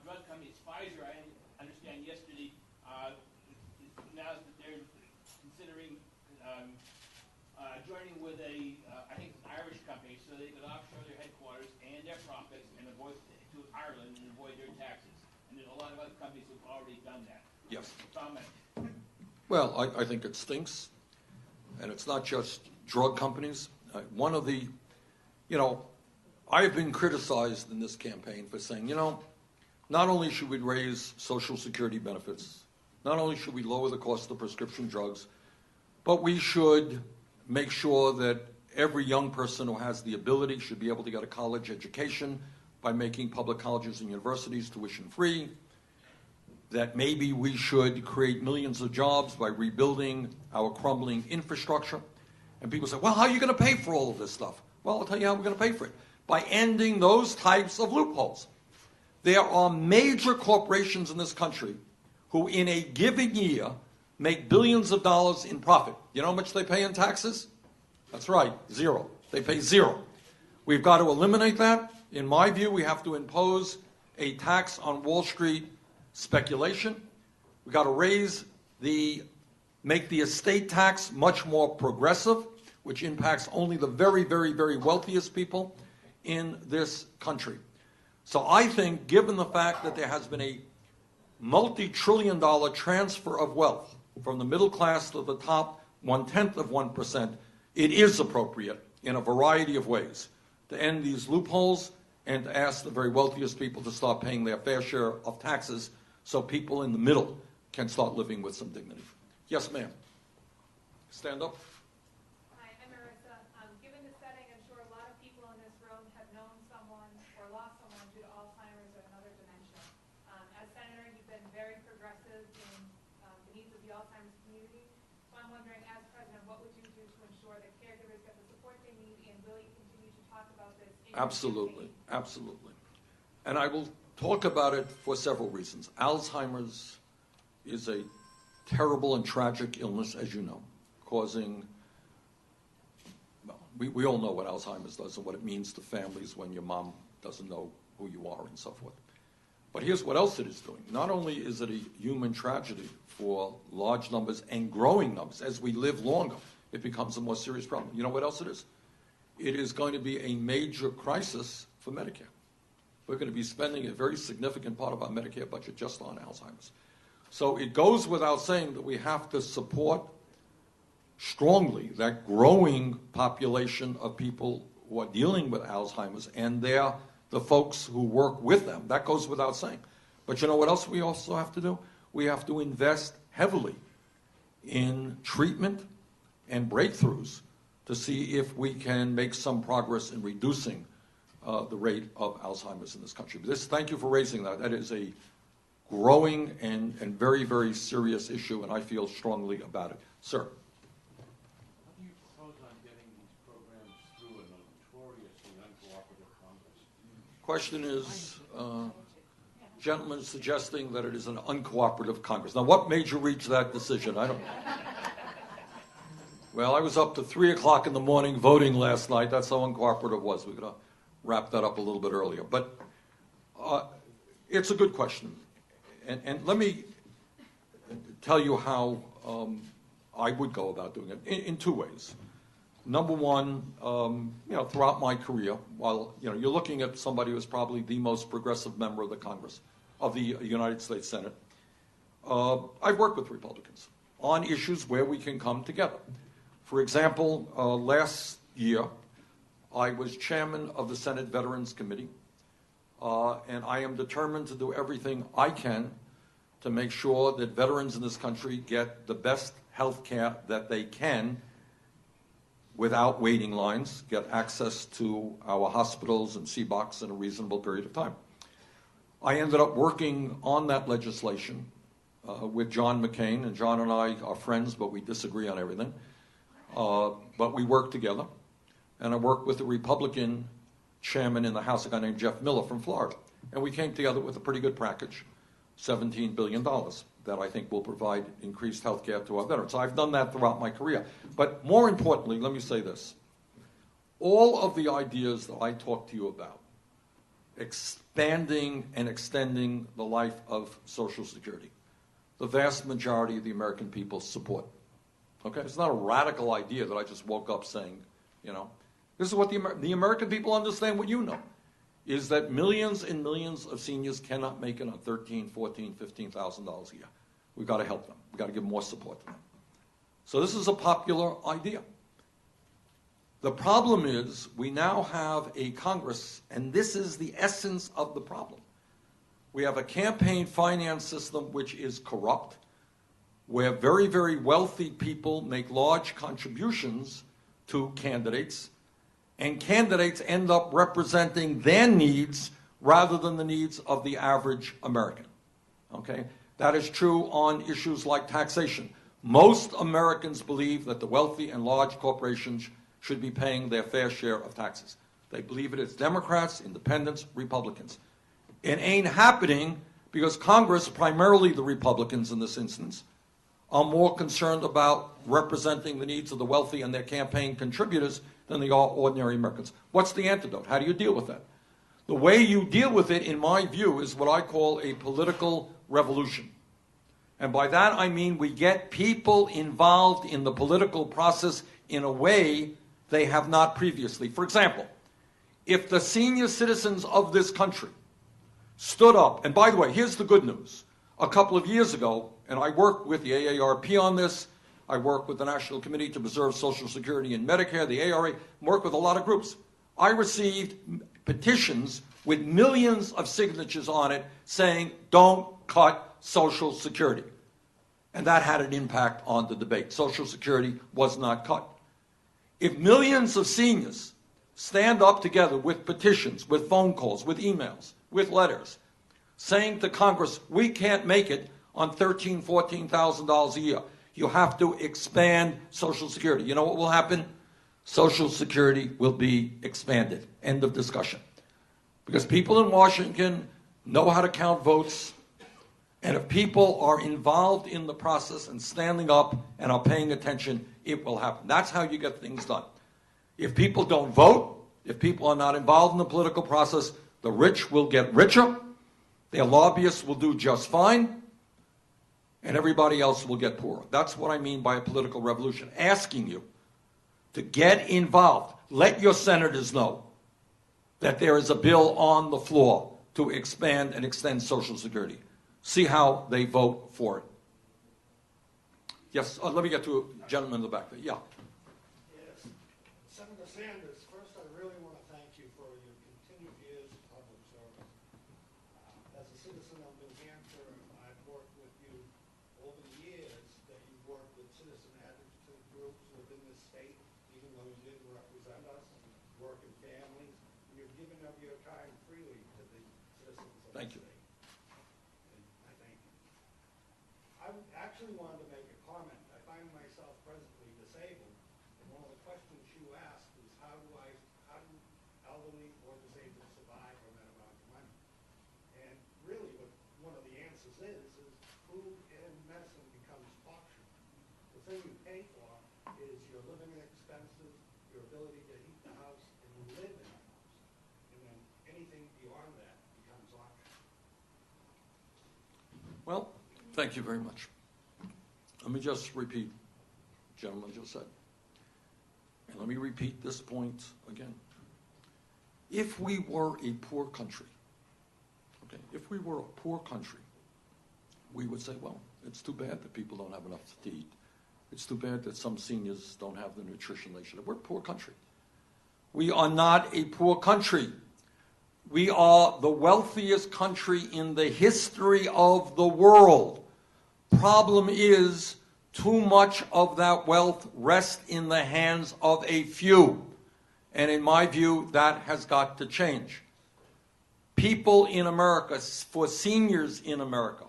drug companies. Pfizer, I understand yesterday, announced that they're considering joining with I think it's an Irish company, so they could offshore their headquarters and their profits and avoid to Ireland and avoid their taxes. And there's a lot of other companies who've already done that. Yes. Comment. Well, I think it stinks, and it's not just drug companies. One of the, I have been criticized in this campaign for saying, not only should we raise Social Security benefits, not only should we lower the cost of prescription drugs, but we should make sure that every young person who has the ability should be able to get a college education by making public colleges and universities tuition-free, that maybe we should create millions of jobs by rebuilding our crumbling infrastructure. And people say, well, how are you going to pay for all of this stuff? Well, I'll tell you how we're going to pay for it. By ending those types of loopholes. There are major corporations in this country who in a given year make billions of dollars in profit. You know how much they pay in taxes? That's right, zero. They pay zero. We've got to eliminate that. In my view, we have to impose a tax on Wall Street speculation. We've got to make the estate tax much more progressive, which impacts only the very, very, very wealthiest people in this country. So I think, given the fact that there has been a multi-trillion-dollar transfer of wealth from the middle class to the top 0.1%, it is appropriate in a variety of ways to end these loopholes and to ask the very wealthiest people to start paying their fair share of taxes so people in the middle can start living with some dignity. Yes, ma'am. Stand up. Hi, I'm Marissa. Given the setting, I'm sure a lot of people in this room have known someone or lost someone due to Alzheimer's or another dementia. As Senator, you've been very progressive in the needs of the Alzheimer's community. So I'm wondering, as President, what would you do to ensure that caregivers get the support they need, and will you continue to talk about this in Absolutely, absolutely. And I will talk about it for several reasons. Alzheimer's is a terrible and tragic illness, as you know, causing, well, we all know what Alzheimer's does and what it means to families when your mom doesn't know who you are and so forth. But here's what else it is doing. Not only is it a human tragedy for large numbers and growing numbers, as we live longer, it becomes a more serious problem. You know what else it is? It is going to be a major crisis for Medicare. We're going to be spending a very significant part of our Medicare budget just on Alzheimer's. So it goes without saying that we have to support strongly that growing population of people who are dealing with Alzheimer's and the folks who work with them. That goes without saying. But you know what else we also have to do? We have to invest heavily in treatment and breakthroughs to see if we can make some progress in reducing the rate of Alzheimer's in this country. Thank you for raising that. That is a growing and very, very serious issue, and I feel strongly about it. Sir. How do you propose on getting these programs through a notoriously uncooperative Congress? Question is, gentleman suggesting that it is an uncooperative Congress. Now, what made you reach that decision? I don't. Well, I was up to 3 o'clock in the morning voting last night. That's how uncooperative it was. We're going to wrap that up a little bit earlier. But it's a good question. And let me tell you how I would go about doing it in two ways. Number one, throughout my career, while you're looking at somebody who's probably the most progressive member of the Congress, of the United States Senate, I've worked with Republicans on issues where we can come together. For example, last year, I was chairman of the Senate Veterans Committee, and I am determined to do everything I can to make sure that veterans in this country get the best health care that they can without waiting lines, get access to our hospitals and CBOCs in a reasonable period of time. I ended up working on that legislation with John McCain, and John and I are friends, but we disagree on everything. But we worked together, and I worked with the Republican chairman in the House, a guy named Jeff Miller from Florida. And we came together with a pretty good package, $17 billion, that I think will provide increased health care to our veterans. So I've done that throughout my career. But more importantly, let me say this. All of the ideas that I talked to you about expanding and extending the life of Social Security. The vast majority of the American people support. Okay, it's not a radical idea that I just woke up saying, you know. This is what the American people understand, what you know, is that millions and millions of seniors cannot make it on $13,000, $14,000, $15,000 a year. We've got to help them. We've got to give more support to them. So this is a popular idea. The problem is we now have a Congress, and this is the essence of the problem. We have a campaign finance system which is corrupt, where very, very wealthy people make large contributions to candidates, and candidates end up representing their needs rather than the needs of the average American. Okay? That is true on issues like taxation. Most Americans believe that the wealthy and large corporations should be paying their fair share of taxes. They believe it is Democrats, Independents, Republicans. It ain't happening because Congress, primarily the Republicans in this instance, are more concerned about representing the needs of the wealthy and their campaign contributors than they are ordinary Americans. What's the antidote? How do you deal with that? The way you deal with it, in my view, is what I call a political revolution. And by that I mean we get people involved in the political process in a way they have not previously. For example, if the senior citizens of this country stood up, and by the way, here's the good news. A couple of years ago, and I worked with the AARP on this, I worked with the National Committee to Preserve Social Security and Medicare, the ARA, worked with a lot of groups. I received petitions with millions of signatures on it saying, don't cut Social Security. And that had an impact on the debate. Social Security was not cut. If millions of seniors stand up together with petitions, with phone calls, with emails, with letters, saying to Congress, we can't make it on $13,000, $14,000 a year. You have to expand Social Security. You know what will happen? Social Security will be expanded. End of discussion. Because people in Washington know how to count votes, and if people are involved in the process and standing up and are paying attention, it will happen. That's how you get things done. If people don't vote, if people are not involved in the political process, the rich will get richer, their lobbyists will do just fine, and everybody else will get poorer. That's what I mean by a political revolution. Asking you to get involved. Let your senators know that there is a bill on the floor to expand and extend Social Security. See how they vote for it. Yes, let me get to a gentleman in the back there. Yeah. Yes. Senator Sanders, first I really want to thank you for your continued years of public service. As a citizen of New Hampshire, I've worked with you over the years that you've worked with citizen advocacy groups within the state, even though you didn't represent us, work in families. You've given up your time freely to the citizens of the state. I thank you. I actually wanted to make a comment. I find myself presently disabled, and one of the questions you asked is how do elderly or disabled survive on that amount of money? And really what one of the answers is food and medicine becomes optional. The thing you pay for is your living expenses, your ability to heat the house and live in the house. And then anything beyond that becomes optional. Well, thank you very much. Let me just repeat what the gentleman just said. And let me repeat this point again. If we were a poor country, okay, if we were a poor country, we would say, well, it's too bad that people don't have enough to eat. It's too bad that some seniors don't have the nutrition they should have. We're a poor country. We are not a poor country. We are the wealthiest country in the history of the world. Problem is, too much of that wealth rests in the hands of a few. And in my view, that has got to change. People in America, for seniors in America,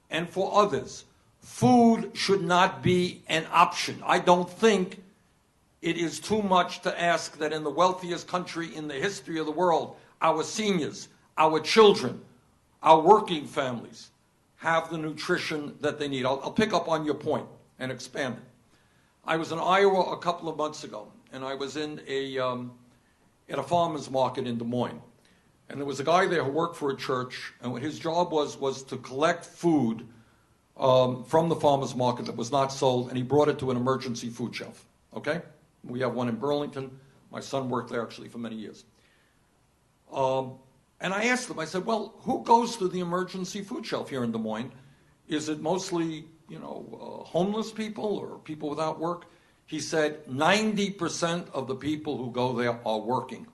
and for others, food should not be an option. I don't think it is too much to ask that in the wealthiest country in the history of the world, our seniors, our children, our working families have the nutrition that they need. I'll pick up on your point and expand it. I was in Iowa a couple of months ago, and I was in at a farmer's market in Des Moines. And there was a guy there who worked for a church, and what his job was to collect food from the farmer's market that was not sold, and he brought it to an emergency food shelf. Okay? We have one in Burlington. My son worked there actually for many years. And I asked him, I said, well, who goes to the emergency food shelf here in Des Moines? Is it mostly, homeless people or people without work? He said 90% of the people who go there are working.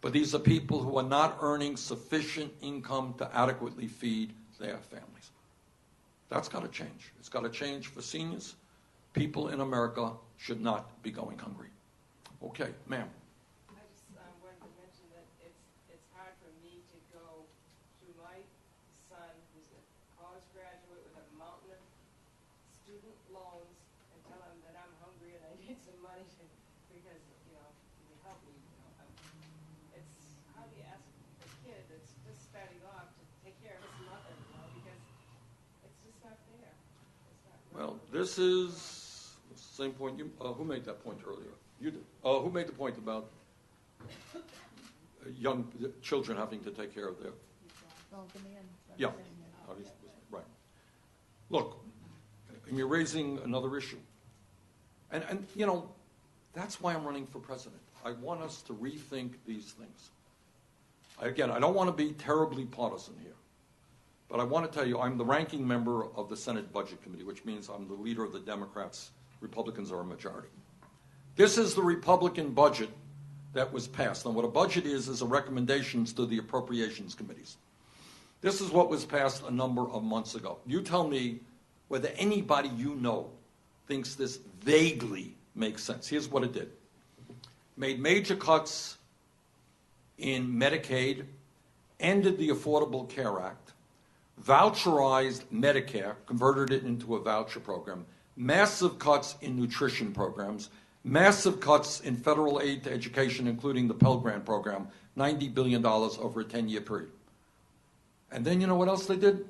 But these are people who are not earning sufficient income to adequately feed their families. That's got to change. It's got to change for seniors. People in America should not be going hungry. Okay, ma'am. I just wanted to mention that it's hard for me to go to my son, who's a college graduate with a mountain of student loans, and tell him that I'm hungry and I need some money because, to help me. It's how do you ask a kid that's just starting off to take care of his mother, because it's just not fair. It's not Well, this is the same point. Who made that point earlier? You did. Who made the point about young children having to take care of their... Yeah. Right. Look, and you're raising another issue. And that's why I'm running for president. I want us to rethink these things. Again, I don't want to be terribly partisan here. But I want to tell you, I'm the ranking member of the Senate Budget Committee, which means I'm the leader of the Democrats. Republicans are a majority. This is the Republican budget that was passed. And what a budget is a recommendations to the appropriations committees. This is what was passed a number of months ago. You tell me whether anybody you know thinks this vaguely makes sense. Here's what it did. Made major cuts in Medicaid, ended the Affordable Care Act, voucherized Medicare, converted it into a voucher program, massive cuts in nutrition programs, massive cuts in federal aid to education, including the Pell Grant program, $90 billion over a 10-year period. And then you know what else they did?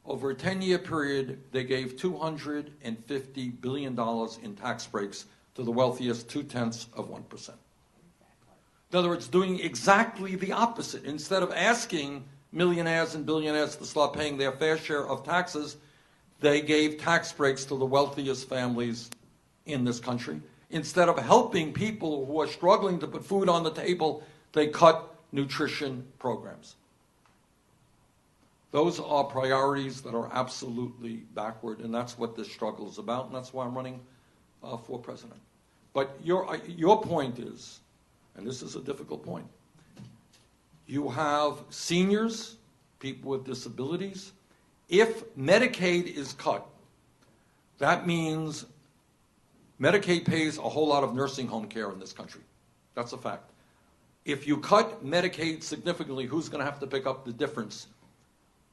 Over a 10-year period, they gave $250 billion in tax breaks to the wealthiest 0.2%. In other words, doing exactly the opposite. Instead of asking millionaires and billionaires to start paying their fair share of taxes, they gave tax breaks to the wealthiest families in this country. Instead of helping people who are struggling to put food on the table, they cut nutrition programs. Those are priorities that are absolutely backward, and that's what this struggle is about, and that's why I'm running for president. But your point is, and this is a difficult point, you have seniors, people with disabilities. If Medicaid is cut, that means Medicaid pays a whole lot of nursing home care in this country. That's a fact. If you cut Medicaid significantly, who's going to have to pick up the difference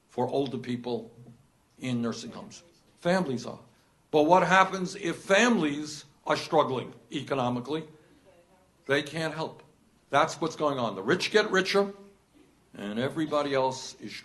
for older people in nursing homes? Families are. But what happens if families are struggling economically? They can't help. That's what's going on. The rich get richer, and everybody else is struggling.